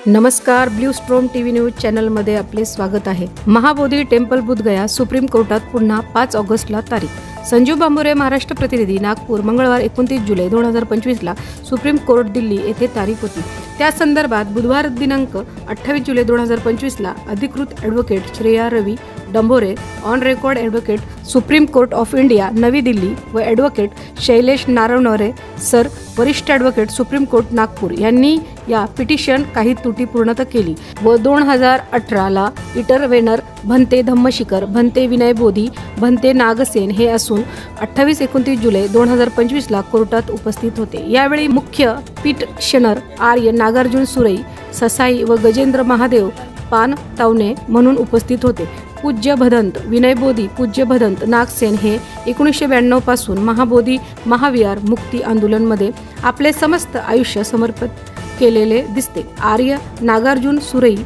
नमस्कार, blue स्ट्रोम TV news चॅनलमध्ये आपले स्वागत आहे। महाबोधी टेम्पल बुधगया सुप्रीम कोर्टात पुन्हा 5 ऑगस्टला तारीख। संजीव बांबुरे, महाराष्ट्र प्रतिनिधी, नागपूर। मंगळवार 29 जुलै 2025 ला सुप्रीम कोर्ट दिल्ली येथे तारीख होती। त्या संदर्भात बुधवार दिनांक 28 जुलै 2025 ला अधिकृत advocate Shreya Ravi Dambhore, on record advocate supreme court of India Navi Delhi व ॲडव्होकेट शैलेश नारवणरे सर, वरिष्ठ ॲडव्होकेट सुप्रीम कोर्ट नागपूर यांनी या पिटिशन काही त्रुटी पूर्णता केली व 2018 ला इंटरव्हेनर भंते धम्मशिखर, भंते विनय बोधी, भंते नागसेन हे असून 28-29 जुलै 2025 ला कोर्टात उपस्थित होते। यावेळी मुख्य पिटिशनर आर्य नागार्जुन सुरई ससाई व गजेंद्र महादेव पानतावणे म्हणून उपस्थित होते। पूज्य भदंत विनय बोधी, पूज्य भदंत नागसेन हे 1992 पासून महाबोधी महाविहार मुक्ती आंदोलनमध्ये आपले समस्त आयुष्य समर्पित केलेले दिसते। आर्य नागार्जुन सुरई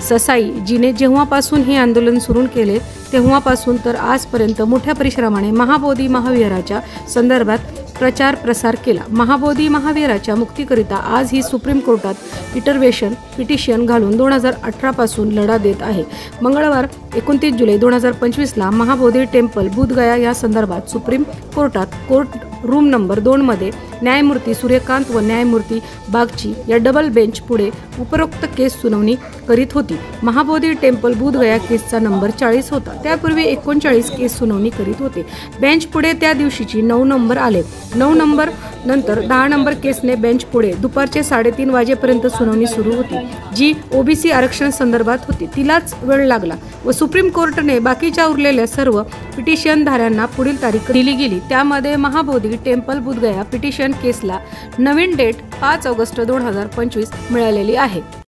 ससाई जीने जेव्हापासून हे आंदोलन सुरू केले तेव्हापासून तर आजपर्यंत मोठ्या परिश्रमाने महाबोधी महाविहाराच्या संदर्भात प्रचार प्रसार केला। महाबोधी महाविहाराच्या मुक्तीकरिता आज ही सुप्रीम कोर्टात इंटरव्हेशन पिटिशन घालून 2018 पासून लढा देत आहे। मंगळवार 29 जुलै 2025 ला महाबोधी टेम्पल बुधगया या संदर्भात सुप्रीम कोर्टात कोर्ट रूम नंबर 2 मध्ये न्यायमूर्ती सूर्यकांत व न्यायमूर्ती बागची या डबल बेंच पुढे उपरोक्त केस सुनावणी करीत होती। महाबोधी टेम्पल बुधगया केसचा नंबर 40 होता। त्यापूर्वी 39 केस सुनावणी करीत होते। बेंच पुढे त्या दिवशीची 9 नंबर आले। 9 नंबर नंतर 10 नंबर केसने बेंच पुढे दुपारचे 3:30 वाजेपर्यंत सुनावणी सुरू होती, जी ओबीसी आरक्षण संदर्भात होती। तिलाच वेळ लागला व सुप्रीम कोर्टाने बाकीच्या उरलेल्या सर्व पिटिशनधाऱ्यांना पुढील तारीख दिली गेली। त्यामध्ये महाबोधी टेम्पल बुधगया पिटिशन केसला नवीन डेट 5 ऑगस्ट 2025 मिळालेली आहे।